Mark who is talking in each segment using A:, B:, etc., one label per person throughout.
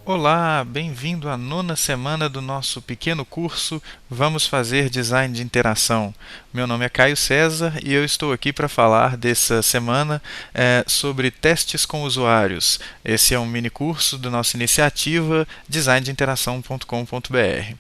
A: Olá, bem-vindo à nona semana do nosso pequeno curso Vamos Fazer Design de Interação. Meu nome é Caio César e eu estou aqui para falar dessa semana sobre testes com usuários. Esse é um mini curso da nossa iniciativa designdeinteração.com.br.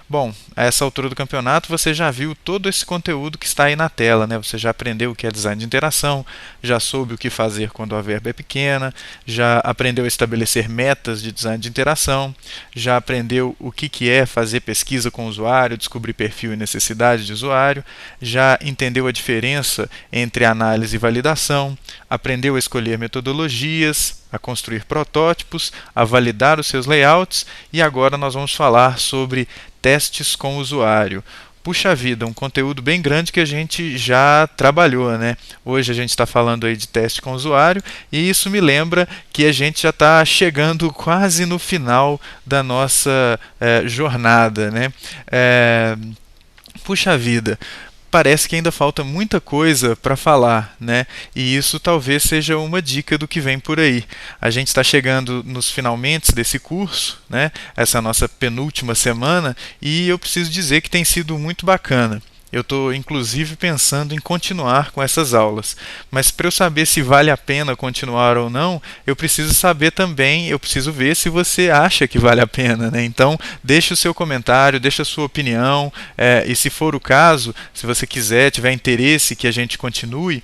A: Bom, a essa altura do campeonato você já viu todo esse conteúdo que está aí na tela, né? Você já aprendeu o que é design de interação, já soube o que fazer quando a verba é pequena, já aprendeu a estabelecer metas de design de interação, já aprendeu o que é fazer pesquisa com o usuário, descobrir perfil e necessidade de usuário, já entendeu a diferença entre análise e validação, aprendeu a escolher metodologias, a construir protótipos, a validar os seus layouts e agora nós vamos falar sobre testes com o usuário. Puxa vida, um conteúdo bem grande que a gente já trabalhou, né? Hoje a gente está falando aí de teste com o usuário e isso me lembra que a gente já está chegando quase no final da nossa jornada, né? Puxa vida, parece que ainda falta muita coisa para falar, né? E isso talvez seja uma dica do que vem por aí. A gente está chegando nos finalmente desse curso, né? Essa é a nossa penúltima semana e eu preciso dizer que tem sido muito bacana. Eu estou inclusive pensando em continuar com essas aulas, mas para eu saber se vale a pena continuar ou não, eu preciso saber também, eu preciso ver se você acha que vale a pena, né? Então, deixe o seu comentário, deixe a sua opinião, e se for o caso, se você quiser, tiver interesse que a gente continue,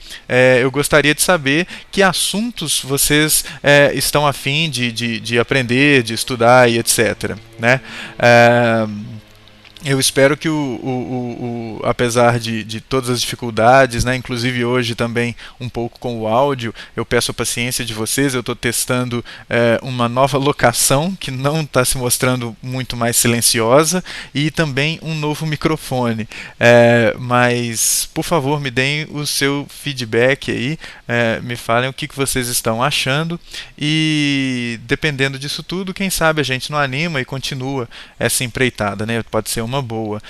A: eu gostaria de saber que assuntos vocês estão a fim de aprender, de estudar e etc. Né? Eu espero que, apesar de todas as dificuldades, né, inclusive hoje também um pouco com o áudio, eu peço a paciência de vocês. Eu estou testando uma nova locação que não está se mostrando muito mais silenciosa e também um novo microfone. Mas, por favor, me deem o seu feedback aí, me falem o que vocês estão achando e, dependendo disso tudo, quem sabe a gente não anima e continua essa empreitada, né? Pode ser uma boa.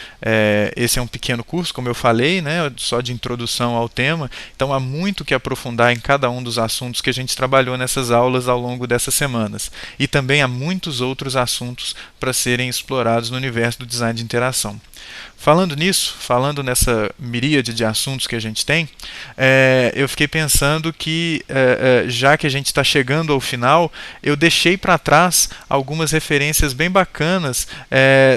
A: Esse é um pequeno curso, como eu falei, né, só de introdução ao tema, então há muito que aprofundar em cada um dos assuntos que a gente trabalhou nessas aulas ao longo dessas semanas. E também há muitos outros assuntos para serem explorados no universo do design de interação. Falando nisso, falando nessa miríade de assuntos que a gente tem, eu fiquei pensando que, já que a gente está chegando ao final, eu deixei para trás algumas referências bem bacanas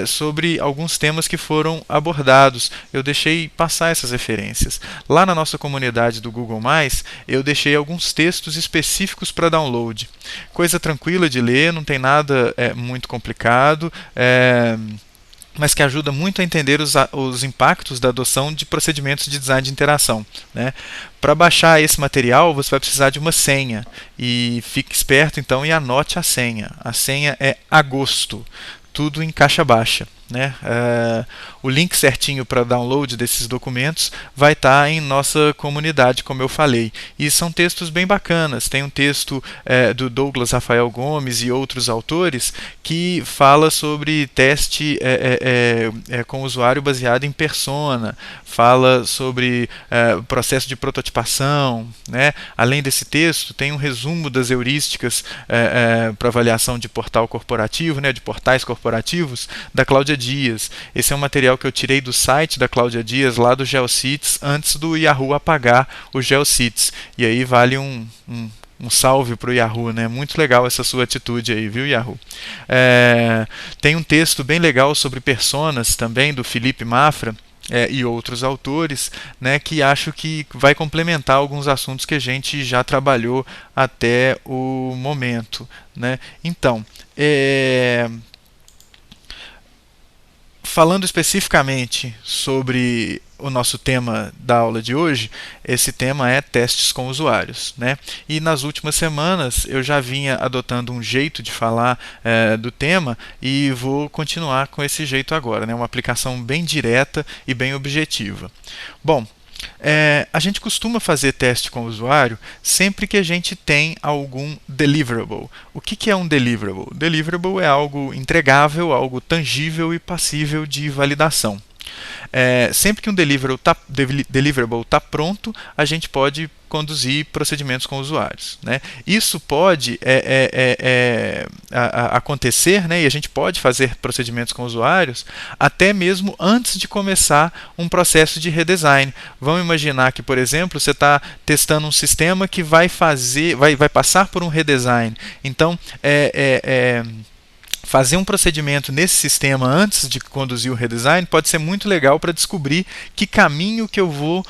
A: sobre alguns temas que foram abordados. Eu deixei passar essas referências. Lá na nossa comunidade do Google+, eu deixei alguns textos específicos para download. Coisa tranquila de ler, não tem nada muito complicado. Mas que ajuda muito a entender os impactos da adoção de procedimentos de design de interação. Né? Para baixar esse material, você vai precisar de uma senha. E fique esperto então e anote a senha. A senha é agosto, tudo em caixa baixa. Né? O link certinho para download desses documentos vai estar em nossa comunidade, como eu falei. E são textos bem bacanas. Tem um texto do Douglas Rafael Gomes e outros autores que fala sobre teste com usuário baseado em persona, fala sobre o processo de prototipação. Né? Além desse texto, tem um resumo das heurísticas para avaliação de portal corporativo, né, de portais corporativos, da Cláudia Dias. Esse é um material que eu tirei do site da Cláudia Dias, lá do GeoCities, antes do Yahoo apagar o GeoCities. E aí vale um salve para o Yahoo, né? Muito legal essa sua atitude aí, viu, Yahoo? Tem um texto bem legal sobre personas também, do Felipe Mafra, e outros autores, né, que acho que vai complementar alguns assuntos que a gente já trabalhou até o momento. Né? Então, falando especificamente sobre o nosso tema da aula de hoje, esse tema é testes com usuários. Né? E nas últimas semanas eu já vinha adotando um jeito de falar do tema e vou continuar com esse jeito agora. Né? Uma aplicação bem direta e bem objetiva. Bom, a gente costuma fazer teste com o usuário sempre que a gente tem algum deliverable. O que é um deliverable? Deliverable é algo entregável, algo tangível e passível de validação. Sempre que um deliverable tá pronto, a gente pode conduzir procedimentos com usuários, né? Isso pode acontecer, né? E a gente pode fazer procedimentos com usuários até mesmo antes de começar um processo de redesign. Vamos imaginar que, por exemplo, você está testando um sistema que vai passar por um redesign. Então, fazer um procedimento nesse sistema antes de conduzir o redesign pode ser muito legal para descobrir que caminho que eu vou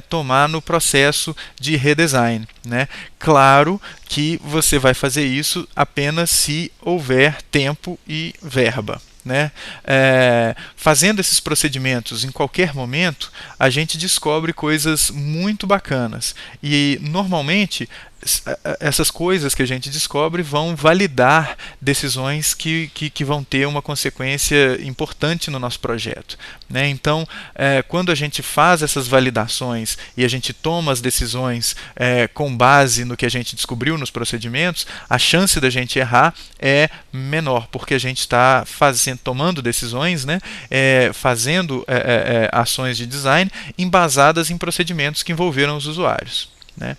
A: tomar no processo de redesign, né? Claro que você vai fazer isso apenas se houver tempo e verba, né? Fazendo esses procedimentos em qualquer momento, a gente descobre coisas muito bacanas e normalmente essas coisas que a gente descobre vão validar decisões que vão ter uma consequência importante no nosso projeto, né? Então, quando a gente faz essas validações e a gente toma as decisões com base no que a gente descobriu nos procedimentos, a chance da gente errar é menor, porque a gente está tomando decisões, né? Fazendo ações de design embasadas em procedimentos que envolveram os usuários, né?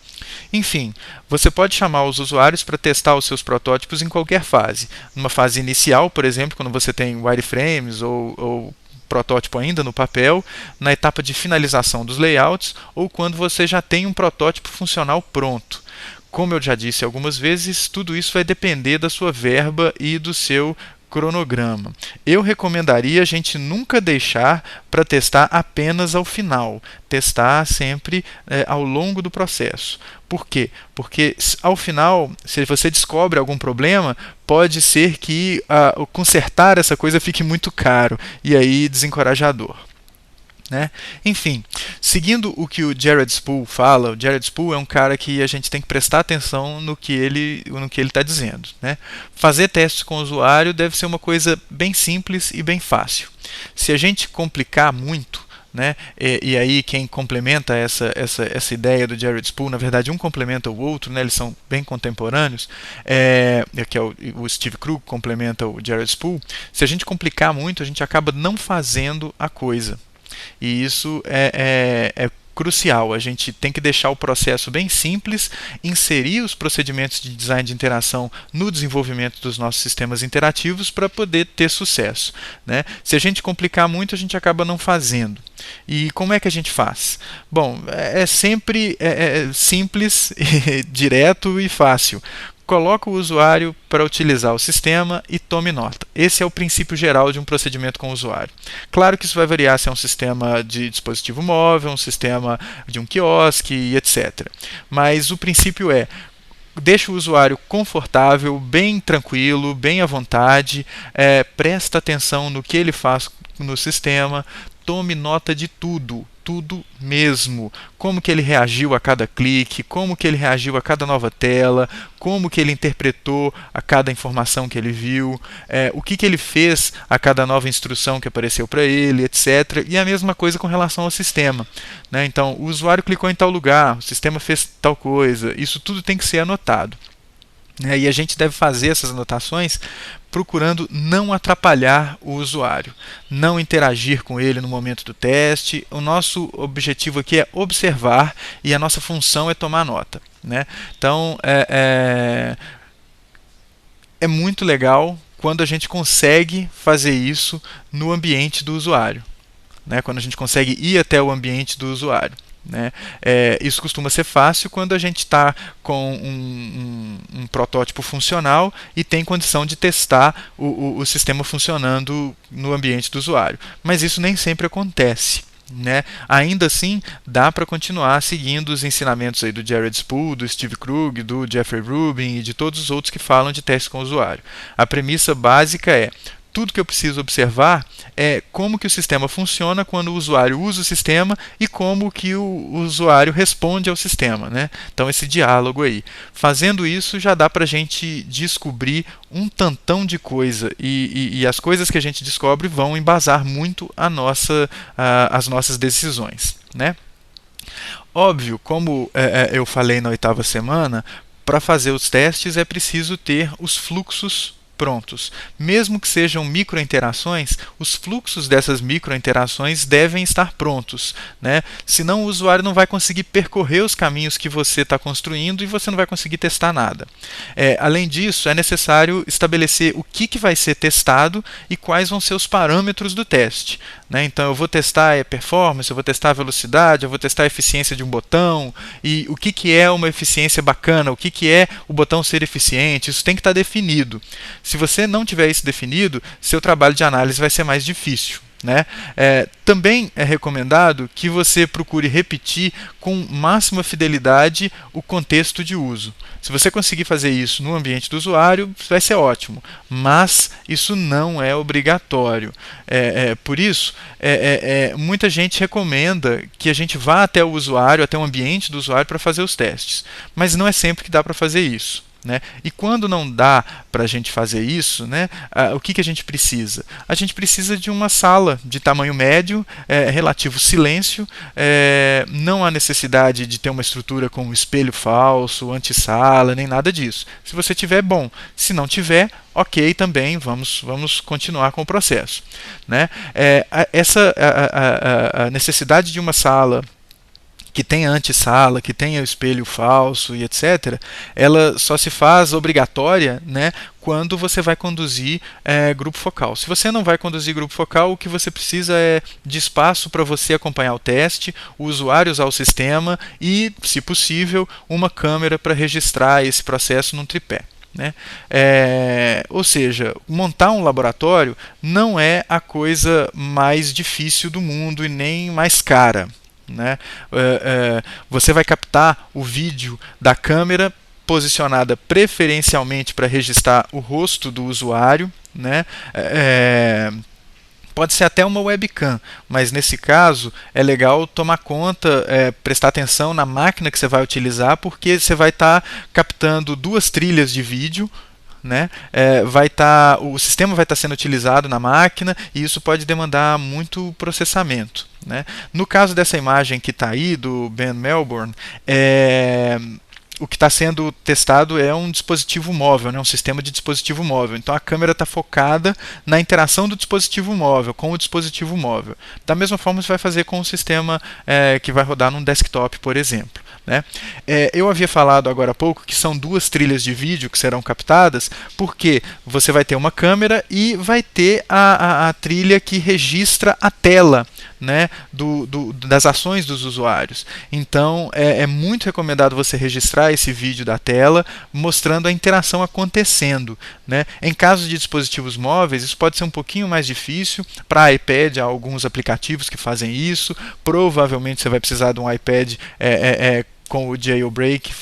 A: Enfim, você pode chamar os usuários para testar os seus protótipos em qualquer fase. Numa fase inicial, por exemplo, quando você tem wireframes ou protótipo ainda no papel, na etapa de finalização dos layouts ou quando você já tem um protótipo funcional pronto. Como eu já disse algumas vezes, tudo isso vai depender da sua verba e do seu cronograma. Eu recomendaria a gente nunca deixar para testar apenas ao final, testar sempre ao longo do processo. Por quê? Porque ao final, se você descobre algum problema, pode ser que consertar essa coisa fique muito caro e aí desencorajador, né? Enfim, seguindo o que o Jared Spool fala, o Jared Spool é um cara que a gente tem que prestar atenção no que ele está dizendo, né? Fazer testes com o usuário deve ser uma coisa bem simples e bem fácil. Se a gente complicar muito, né? E aí quem complementa essa ideia do Jared Spool, na verdade um complementa o outro, né? Eles são bem contemporâneos, que é o Steve Krug complementa o Jared Spool. Se a gente complicar muito, a gente acaba não fazendo a coisa. E isso é crucial. A gente tem que deixar o processo bem simples, inserir os procedimentos de design de interação no desenvolvimento dos nossos sistemas interativos para poder ter sucesso, né? Se a gente complicar muito, a gente acaba não fazendo. E como é que a gente faz? Bom, sempre simples, direto e fácil. Coloque o usuário para utilizar o sistema e tome nota. Esse é o princípio geral de um procedimento com o usuário. Claro que isso vai variar se é um sistema de dispositivo móvel, um sistema de um quiosque, etc. Mas o princípio deixa o usuário confortável, bem tranquilo, bem à vontade, presta atenção no que ele faz no sistema, tome nota de tudo mesmo. Como que ele reagiu a cada clique, como que ele reagiu a cada nova tela, como que ele interpretou a cada informação que ele viu, o que ele fez a cada nova instrução que apareceu para ele, etc. E a mesma coisa com relação ao sistema, né? Então, o usuário clicou em tal lugar, o sistema fez tal coisa, isso tudo tem que ser anotado. E a gente deve fazer essas anotações procurando não atrapalhar o usuário, não interagir com ele no momento do teste. O nosso objetivo aqui é observar e a nossa função é tomar nota, né? Então, é muito legal quando a gente consegue fazer isso no ambiente do usuário, né? Quando a gente consegue ir até o ambiente do usuário, né? Isso costuma ser fácil quando a gente está com um protótipo funcional e tem condição de testar o sistema funcionando no ambiente do usuário. Mas isso nem sempre acontece, né? Ainda assim, dá para continuar seguindo os ensinamentos aí do Jared Spool, do Steve Krug, do Jeffrey Rubin e de todos os outros que falam de teste com o usuário. A premissa básica tudo que eu preciso observar é como que o sistema funciona quando o usuário usa o sistema e como que o usuário responde ao sistema, né? Então, esse diálogo aí. Fazendo isso, já dá para a gente descobrir um tantão de coisa e as coisas que a gente descobre vão embasar muito as nossas decisões, né? Óbvio, como eu falei na 8ª semana, para fazer os testes é preciso ter os fluxos prontos. Mesmo que sejam microinterações, os fluxos dessas microinterações devem estar prontos, né? Senão o usuário não vai conseguir percorrer os caminhos que você está construindo e você não vai conseguir testar nada. Além disso, é necessário estabelecer o que vai ser testado e quais vão ser os parâmetros do teste, né? Então eu vou testar a performance, eu vou testar a velocidade, eu vou testar a eficiência de um botão, e o que é uma eficiência bacana, o que é o botão ser eficiente, isso tem que estar definido. Se você não tiver isso definido, seu trabalho de análise vai ser mais difícil, né? Também é recomendado que você procure repetir com máxima fidelidade o contexto de uso. Se você conseguir fazer isso no ambiente do usuário, vai ser ótimo, mas isso não é obrigatório. Por isso, muita gente recomenda que a gente vá até o usuário, até o ambiente do usuário para fazer os testes, mas não é sempre que dá para fazer isso, né? E quando não dá para a gente fazer isso, né, o que a gente precisa? A gente precisa de uma sala de tamanho médio, relativo silêncio, não há necessidade de ter uma estrutura com um espelho falso, antessala, nem nada disso. Se você tiver, bom. Se não tiver, ok também, vamos continuar com o processo, né? A necessidade de uma sala que tenha antessala, que tenha o espelho falso e etc., ela só se faz obrigatória, né, quando você vai conduzir grupo focal. Se você não vai conduzir grupo focal, o que você precisa é de espaço para você acompanhar o teste, o usuário usar o sistema e, se possível, uma câmera para registrar esse processo num tripé, né? Ou seja, montar um laboratório não é a coisa mais difícil do mundo e nem mais cara, né? Você vai captar o vídeo da câmera posicionada preferencialmente para registrar o rosto do usuário, né? Pode ser até uma webcam, mas nesse caso é legal tomar conta, prestar atenção na máquina que você vai utilizar, porque você vai estar captando duas trilhas de vídeo, né? O sistema vai estar sendo utilizado na máquina e isso pode demandar muito processamento, né? No caso dessa imagem que está aí, do Ben Melbourne, o que está sendo testado é um dispositivo móvel, né, um sistema de dispositivo móvel. Então a câmera está focada na interação do dispositivo móvel com o dispositivo móvel. Da mesma forma você vai fazer com o sistema que vai rodar num desktop, por exemplo, né? Eu havia falado agora há pouco que são duas trilhas de vídeo que serão captadas, porque você vai ter uma câmera e vai ter a trilha que registra a tela, né, das ações dos usuários. Então é muito recomendado você registrar esse vídeo da tela mostrando a interação acontecendo, né? Em caso de dispositivos móveis, isso pode ser um pouquinho mais difícil. Para iPad há alguns aplicativos que fazem isso. Provavelmente você vai precisar de um iPad com o jailbreak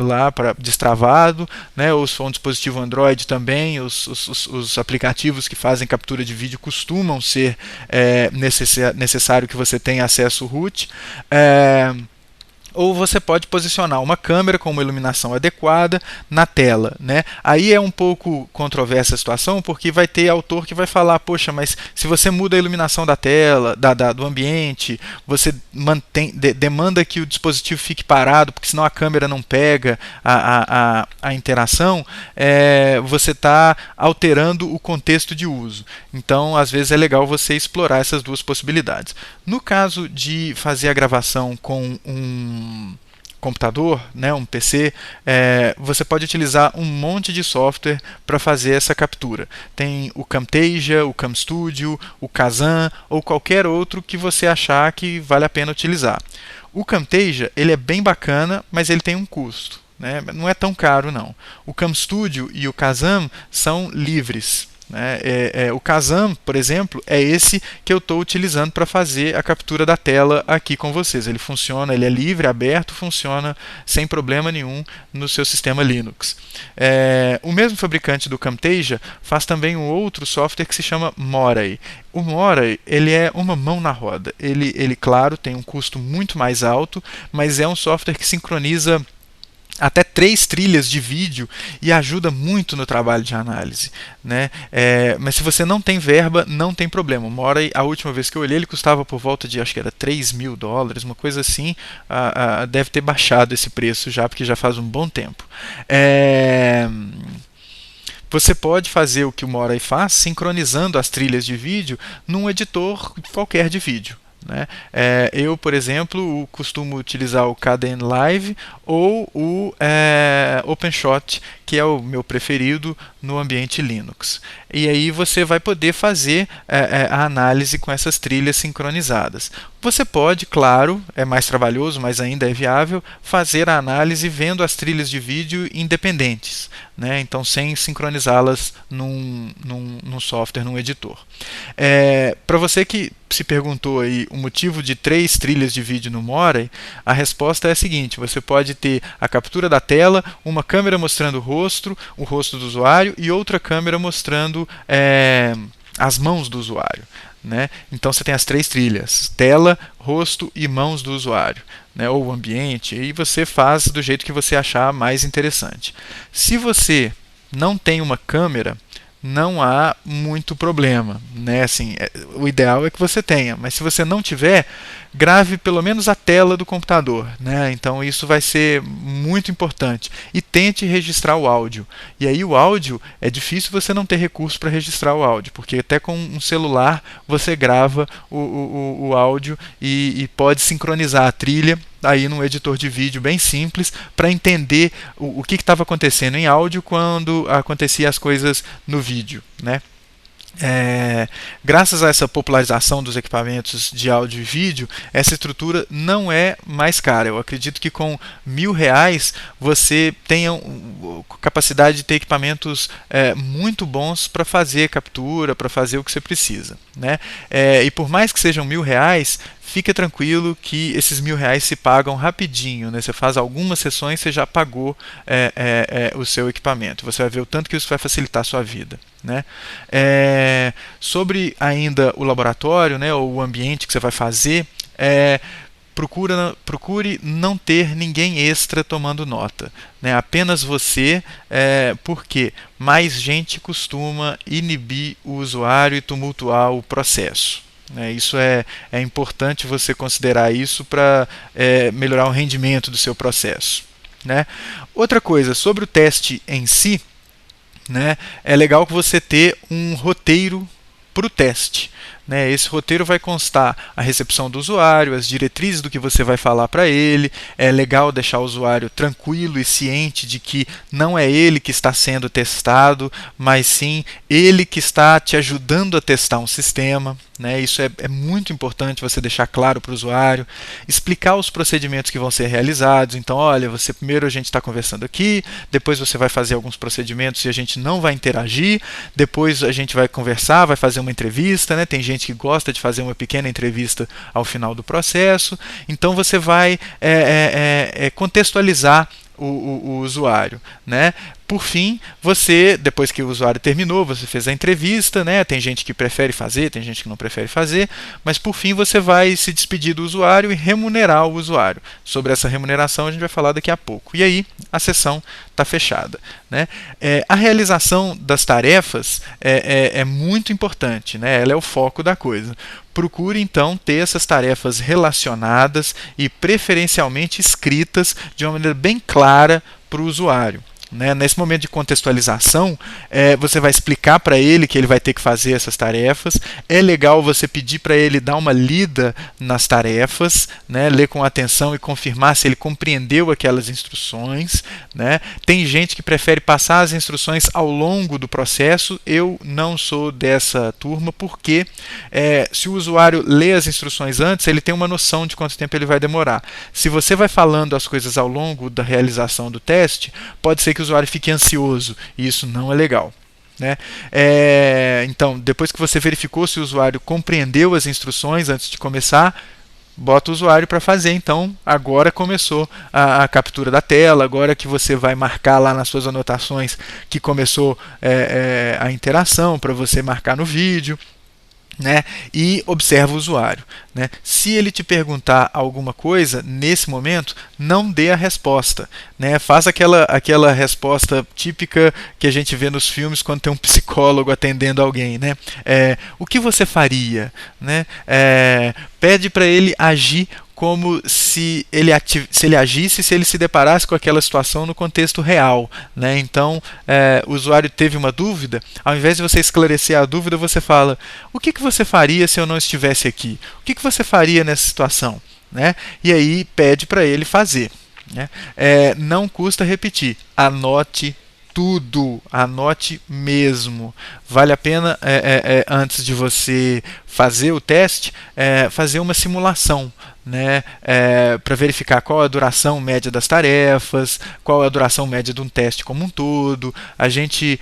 A: lá para destravado, né? Ou se for um dispositivo Android também, os aplicativos que fazem captura de vídeo costumam ser necessário que você tenha acesso root. Ou você pode posicionar uma câmera com uma iluminação adequada na tela, né? Aí é um pouco controversa a situação, porque vai ter autor que vai falar, poxa, mas se você muda a iluminação da tela, do ambiente, você demanda que o dispositivo fique parado, porque senão a câmera não pega a interação, você está alterando o contexto de uso. Então, às vezes é legal você explorar essas duas possibilidades. No caso de fazer a gravação com um computador, né, um PC, você pode utilizar um monte de software para fazer essa captura. Tem o Camtasia, o CamStudio, o Kazam ou qualquer outro que você achar que vale a pena utilizar. O Camtasia, ele é bem bacana, mas ele tem um custo, né? Não é tão caro não. O CamStudio e o Kazam são livres, né? O Kazam, por exemplo, é esse que eu estou utilizando para fazer a captura da tela aqui com vocês. Ele funciona, ele é livre, aberto, funciona sem problema nenhum no seu sistema Linux. O mesmo fabricante do Camtasia faz também um outro software que se chama Moray. O Moray, ele é uma mão na roda. Ele, claro, tem um custo muito mais alto, mas é um software que sincroniza até 3 trilhas de vídeo e ajuda muito no trabalho de análise, né? Mas se você não tem verba, não tem problema. A última vez que eu olhei, ele custava por volta de, acho que era $3.000, uma coisa assim. Deve ter baixado esse preço já, porque já faz um bom tempo. você pode fazer o que o Moray faz, sincronizando as trilhas de vídeo num editor qualquer de vídeo. Né? Eu, por exemplo, costumo utilizar o Kdenlive ou o OpenShot, que é o meu preferido no ambiente Linux. E aí você vai poder fazer a análise com essas trilhas sincronizadas. Você pode, claro, é mais trabalhoso, mas ainda é viável, fazer a análise vendo as trilhas de vídeo independentes, né? Então sem sincronizá-las num software, num editor. Para você que se perguntou aí o motivo de 3 trilhas de vídeo no Moray, a resposta é a seguinte: você pode ter a captura da tela, uma câmera mostrando o rosto do usuário e outra câmera mostrando as mãos do usuário. Né? Então você tem as 3 trilhas: tela, rosto e mãos do usuário, né? Ou o ambiente, e você faz do jeito que você achar mais interessante. Se você não tem uma câmera, não há muito problema, né? Assim, o ideal é que você tenha, mas se você não tiver, grave pelo menos a tela do computador, né? Então isso vai ser muito importante. E tente registrar o áudio. E aí o áudio, é difícil você não ter recurso para registrar o áudio, porque até com um celular você grava o áudio e pode sincronizar a trilha aí num editor de vídeo bem simples para entender o que estava acontecendo em áudio quando acontecia as coisas no vídeo, né? Graças a essa popularização dos equipamentos de áudio e vídeo, essa estrutura não é mais cara. Eu acredito que com R$ 1.000 você tenha capacidade de ter equipamentos muito bons para fazer captura, para fazer o que você precisa, né? E por mais que sejam R$ 1.000, fica tranquilo que esses R$ 1.000 se pagam rapidinho, né? Você faz algumas sessões, você já pagou o seu equipamento. Você vai ver o tanto que isso vai facilitar a sua vida, né? Sobre ainda o laboratório, né, ou o ambiente que você vai fazer, procure não ter ninguém extra tomando nota, né? Apenas você, porque mais gente costuma inibir o usuário e tumultuar o processo. Isso é importante você considerar isso para melhorar o rendimento do seu processo, né? Outra coisa, sobre o teste em si, né, é legal que você ter um roteiro para o teste. Esse roteiro vai constar a recepção do usuário, as diretrizes do que você vai falar para ele. É legal deixar o usuário tranquilo e ciente de que não é ele que está sendo testado, mas sim ele que está te ajudando a testar um sistema. Isso é muito importante você deixar claro para o usuário, explicar os procedimentos que vão ser realizados. Então, olha, primeiro a gente está conversando aqui, depois você vai fazer alguns procedimentos e a gente não vai interagir, depois a gente vai conversar, vai fazer uma entrevista, né? Tem gente que gosta de fazer uma pequena entrevista ao final do processo. Então você vai contextualizar o usuário, né? Por fim, depois que o usuário terminou, você fez a entrevista, né? Tem gente que prefere fazer, tem gente que não prefere fazer, mas por fim você vai se despedir do usuário e remunerar o usuário. Sobre essa remuneração a gente vai falar daqui a pouco. E aí a sessão está fechada, né? A realização das tarefas é muito importante, né? Ela é o foco da coisa. Procure então ter essas tarefas relacionadas e preferencialmente escritas de uma maneira bem clara para o usuário. Nesse momento de contextualização, você vai explicar para ele que ele vai ter que fazer essas tarefas. É legal você pedir para ele dar uma lida nas tarefas, né? Ler com atenção e confirmar se ele compreendeu aquelas instruções, né? Tem gente que prefere passar as instruções ao longo do processo. Eu não sou dessa turma, porque se o usuário lê as instruções antes, ele tem uma noção de quanto tempo ele vai demorar. Se você vai falando as coisas ao longo da realização do teste, pode ser que o usuário fique ansioso, e isso não é legal, né? Então, depois que você verificou se o usuário compreendeu as instruções antes de começar, bota o usuário para fazer. Então, agora começou a captura da tela, agora que você vai marcar lá nas suas anotações que começou a interação, para você marcar no vídeo, né? E observa o usuário, né? Se ele te perguntar alguma coisa, nesse momento, não dê a resposta, né? Faz aquela resposta típica que a gente vê nos filmes quando tem um psicólogo atendendo alguém, né? O que você faria, né? Pede para ele agir como se ele agisse, se ele se deparasse com aquela situação no contexto real, né? Então, o usuário teve uma dúvida, ao invés de você esclarecer a dúvida, você fala: o que você faria se eu não estivesse aqui? O que você faria nessa situação? Né? E aí pede para ele fazer. Né? Não custa repetir, anote tudo, anote mesmo. Vale a pena, antes de você fazer o teste, fazer uma simulação, né, para verificar qual a duração média das tarefas, qual a duração média de um teste como um todo. A gente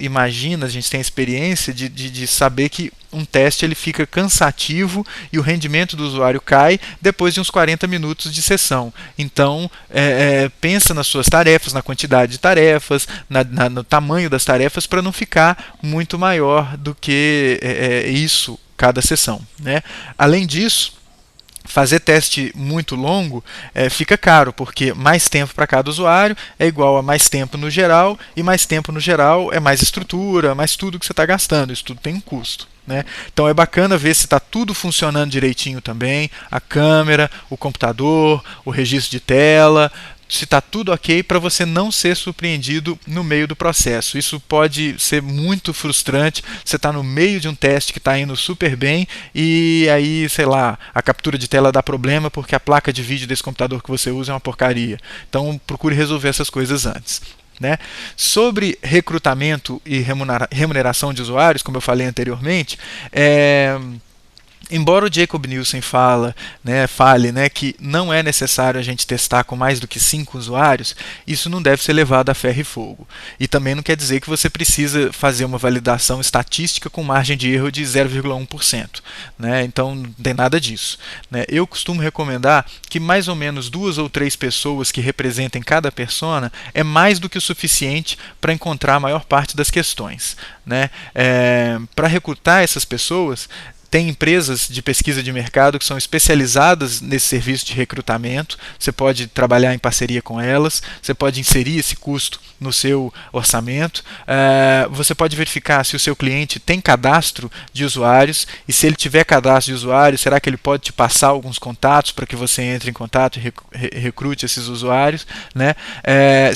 A: imagina, a gente tem a experiência de saber que um teste ele fica cansativo e o rendimento do usuário cai depois de uns 40 minutos de sessão. Então, pensa nas suas tarefas, na quantidade de tarefas, no tamanho das tarefas, para não ficar muito maior do que isso cada sessão. Né? Além disso, fazer teste muito longo fica caro, porque mais tempo para cada usuário é igual a mais tempo no geral, e mais tempo no geral é mais estrutura, mais tudo que você está gastando. Isso tudo tem um custo. Né? Então é bacana ver se está tudo funcionando direitinho também, a câmera, o computador, o registro de tela, se está tudo ok, para você não ser surpreendido no meio do processo. Isso pode ser muito frustrante. Você está no meio de um teste que está indo super bem e aí, sei lá, a captura de tela dá problema porque a placa de vídeo desse computador que você usa é uma porcaria. Então procure resolver essas coisas antes. Né? Sobre recrutamento e remuneração de usuários, como eu falei anteriormente, embora o Jacob Nielsen fale, né, que não é necessário a gente testar com mais do que 5 usuários, isso não deve ser levado a ferro e fogo. E também não quer dizer que você precisa fazer uma validação estatística com margem de erro de 0,1%. Né? Então não tem nada disso. Né? Eu costumo recomendar que mais ou menos 2 ou 3 pessoas que representem cada persona é mais do que o suficiente para encontrar a maior parte das questões. Né? Para recrutar essas pessoas, tem empresas de pesquisa de mercado que são especializadas nesse serviço de recrutamento. Você pode trabalhar em parceria com elas, você pode inserir esse custo no seu orçamento. Você pode verificar se o seu cliente tem cadastro de usuários, e se ele tiver cadastro de usuários, será que ele pode te passar alguns contatos para que você entre em contato e recrute esses usuários. Né?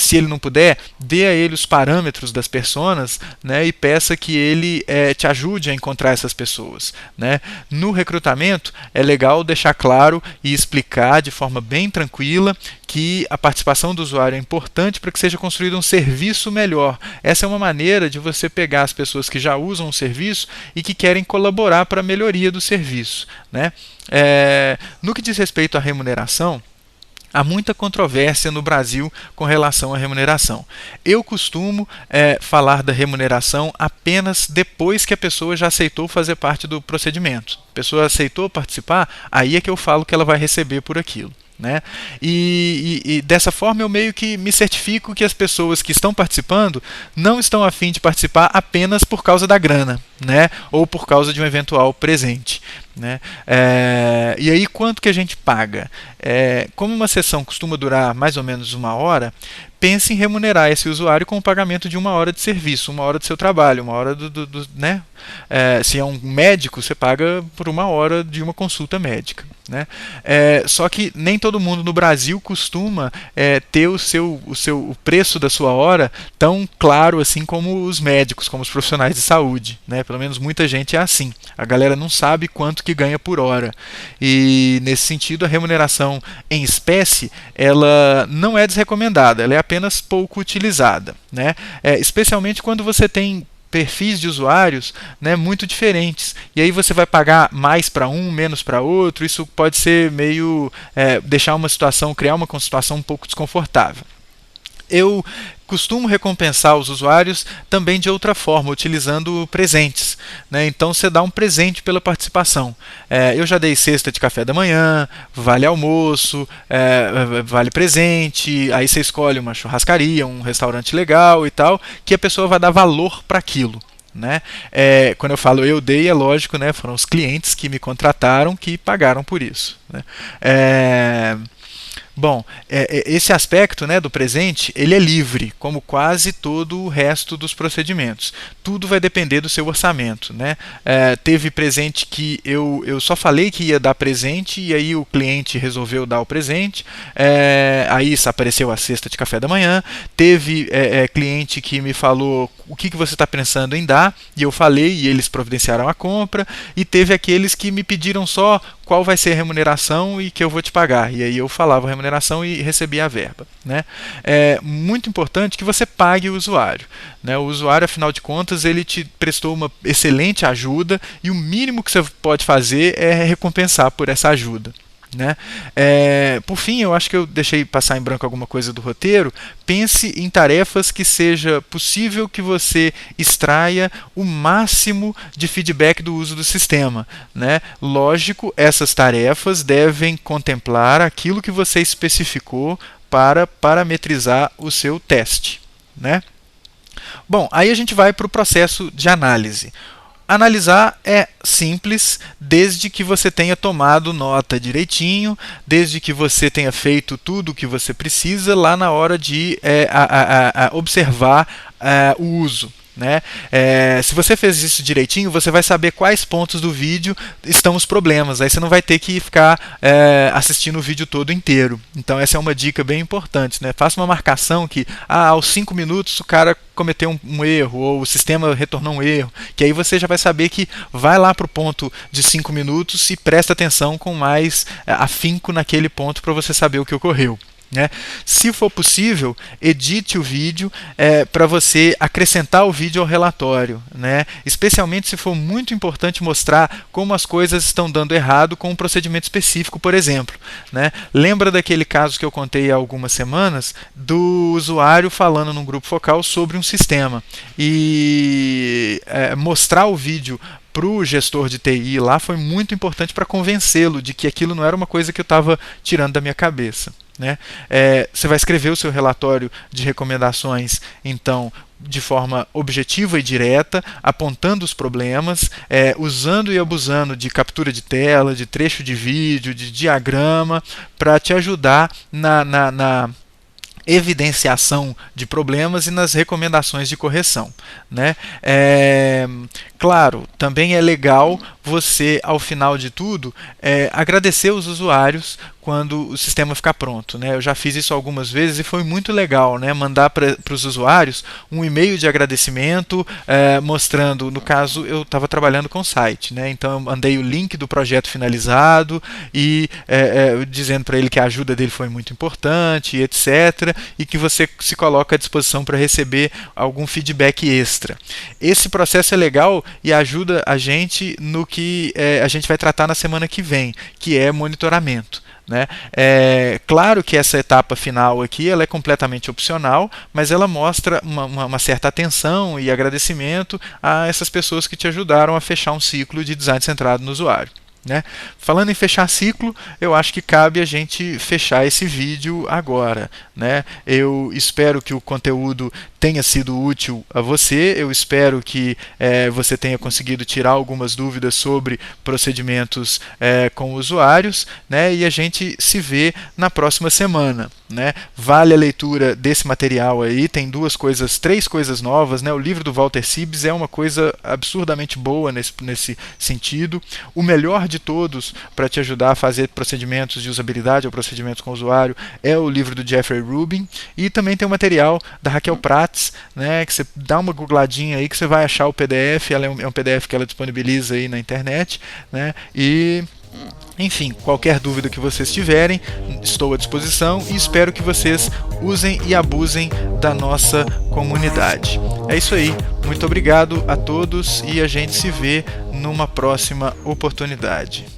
A: Se ele não puder, dê a ele os parâmetros das personas, né, e peça que ele te ajude a encontrar essas pessoas. Né? No recrutamento, é legal deixar claro e explicar de forma bem tranquila que a participação do usuário é importante para que seja construído um serviço melhor. Essa é uma maneira de você pegar as pessoas que já usam o serviço e que querem colaborar para a melhoria do serviço. Né? No que diz respeito à remuneração, há muita controvérsia no Brasil com relação à remuneração. Eu costumo falar da remuneração apenas depois que a pessoa já aceitou fazer parte do procedimento. A pessoa aceitou participar, aí é que eu falo que ela vai receber por aquilo. Né? E dessa forma eu meio que me certifico que as pessoas que estão participando não estão a fim de participar apenas por causa da grana, né? Ou por causa de um eventual presente. Né? E aí quanto que a gente paga? Como uma sessão costuma durar mais ou menos 1 hora, pense em remunerar esse usuário com o pagamento de 1 hora de serviço, 1 hora do seu trabalho, 1 hora né? Se é um médico, você paga por 1 hora de uma consulta médica. Né? Só que nem todo mundo no Brasil costuma ter o preço da sua hora tão claro assim como os médicos, como os profissionais de saúde. Né? Pelo menos muita gente é assim. A galera não sabe quanto que ganha por hora. E nesse sentido, a remuneração em espécie, ela não é desrecomendada, ela é apenas pouco utilizada. Né? Especialmente quando você tem perfis de usuários, né, muito diferentes. E aí você vai pagar mais para um, menos para outro. Isso pode ser meio criar uma situação um pouco desconfortável. Eu costumo recompensar os usuários também de outra forma, utilizando presentes. Né? Então você dá um presente pela participação. Eu já dei cesta de café da manhã, vale almoço, vale presente, aí você escolhe uma churrascaria, um restaurante legal e tal, que a pessoa vai dar valor para aquilo. Né? Quando eu falo eu dei, é lógico, né? Foram os clientes que me contrataram que pagaram por isso. Né? Bom, esse aspecto, né, do presente, ele é livre, como quase todo o resto dos procedimentos. Tudo vai depender do seu orçamento, né? Teve presente que eu só falei que ia dar presente e aí o cliente resolveu dar o presente. Aí apareceu a cesta de café da manhã. Teve cliente que me falou o que você está pensando em dar e eu falei e eles providenciaram a compra. E teve aqueles que me pediram só qual vai ser a remuneração e que eu vou te pagar. E aí eu falava a remuneração e recebia a verba, né? É muito importante que você pague o usuário, né? O usuário, afinal de contas, ele te prestou uma excelente ajuda e o mínimo que você pode fazer é recompensar por essa ajuda, né? Por fim, eu acho que eu deixei passar em branco alguma coisa do roteiro. Pense em tarefas que seja possível que você extraia o máximo de feedback do uso do sistema, né? Lógico, essas tarefas devem contemplar aquilo que você especificou para parametrizar o seu teste, né? Bom, aí a gente vai para o processo de análise. Analisar é simples, desde que você tenha tomado nota direitinho, desde que você tenha feito tudo o que você precisa lá na hora de observar o uso, né? Se você fez isso direitinho, você vai saber quais pontos do vídeo estão os problemas. Aí você não vai ter que ficar assistindo o vídeo todo inteiro. Então essa é uma dica bem importante, né? Faça uma marcação que aos 5 minutos o cara cometeu um erro ou o sistema retornou um erro, que aí você já vai saber que vai lá para o ponto de 5 minutos e presta atenção com mais afinco naquele ponto para você saber o que ocorreu, né? Se for possível, edite o vídeo para você acrescentar o vídeo ao relatório, né? Especialmente se for muito importante mostrar como as coisas estão dando errado com um procedimento específico, por exemplo, né? Lembra daquele caso que eu contei há algumas semanas do usuário falando num grupo focal sobre um sistema e mostrar o vídeo para o gestor de TI lá foi muito importante para convencê-lo de que aquilo não era uma coisa que eu estava tirando da minha cabeça, né? Você vai escrever o seu relatório de recomendações, então, de forma objetiva e direta, apontando os problemas, usando e abusando de captura de tela, de trecho de vídeo, de diagrama, para te ajudar na evidenciação de problemas e nas recomendações de correção, né? Claro, também é legal você, ao final de tudo, agradecer os usuários quando o sistema ficar pronto, né? Eu já fiz isso algumas vezes e foi muito legal, né? Mandar para os usuários um e-mail de agradecimento mostrando, no caso, eu estava trabalhando com o site, né? Então eu mandei o link do projeto finalizado e dizendo para ele que a ajuda dele foi muito importante, etc. E que você se coloca à disposição para receber algum feedback extra. Esse processo é legal e ajuda a gente no que a gente vai tratar na semana que vem, que é monitoramento, né? Claro que essa etapa final aqui ela é completamente opcional, mas ela mostra uma certa atenção e agradecimento a essas pessoas que te ajudaram a fechar um ciclo de design centrado no usuário, né? Falando em fechar ciclo, eu acho que cabe a gente fechar esse vídeo agora, né? Eu espero que o conteúdo tenha sido útil a você, eu espero que você tenha conseguido tirar algumas dúvidas sobre procedimentos com usuários, né? E a gente se vê na próxima semana, né? Vale a leitura desse material aí, tem três coisas novas, né? O livro do Walter Sibes é uma coisa absurdamente boa nesse sentido. O melhor de todos para te ajudar a fazer procedimentos de usabilidade ou procedimentos com o usuário é o livro do Jeffrey Rubin, e também tem o material da Raquel Prats, né, que você dá uma googladinha aí que você vai achar o PDF, ela é um PDF que ela disponibiliza aí na internet, né, e enfim, qualquer dúvida que vocês tiverem, estou à disposição e espero que vocês usem e abusem da nossa comunidade. É isso aí, muito obrigado a todos e a gente se vê numa próxima oportunidade.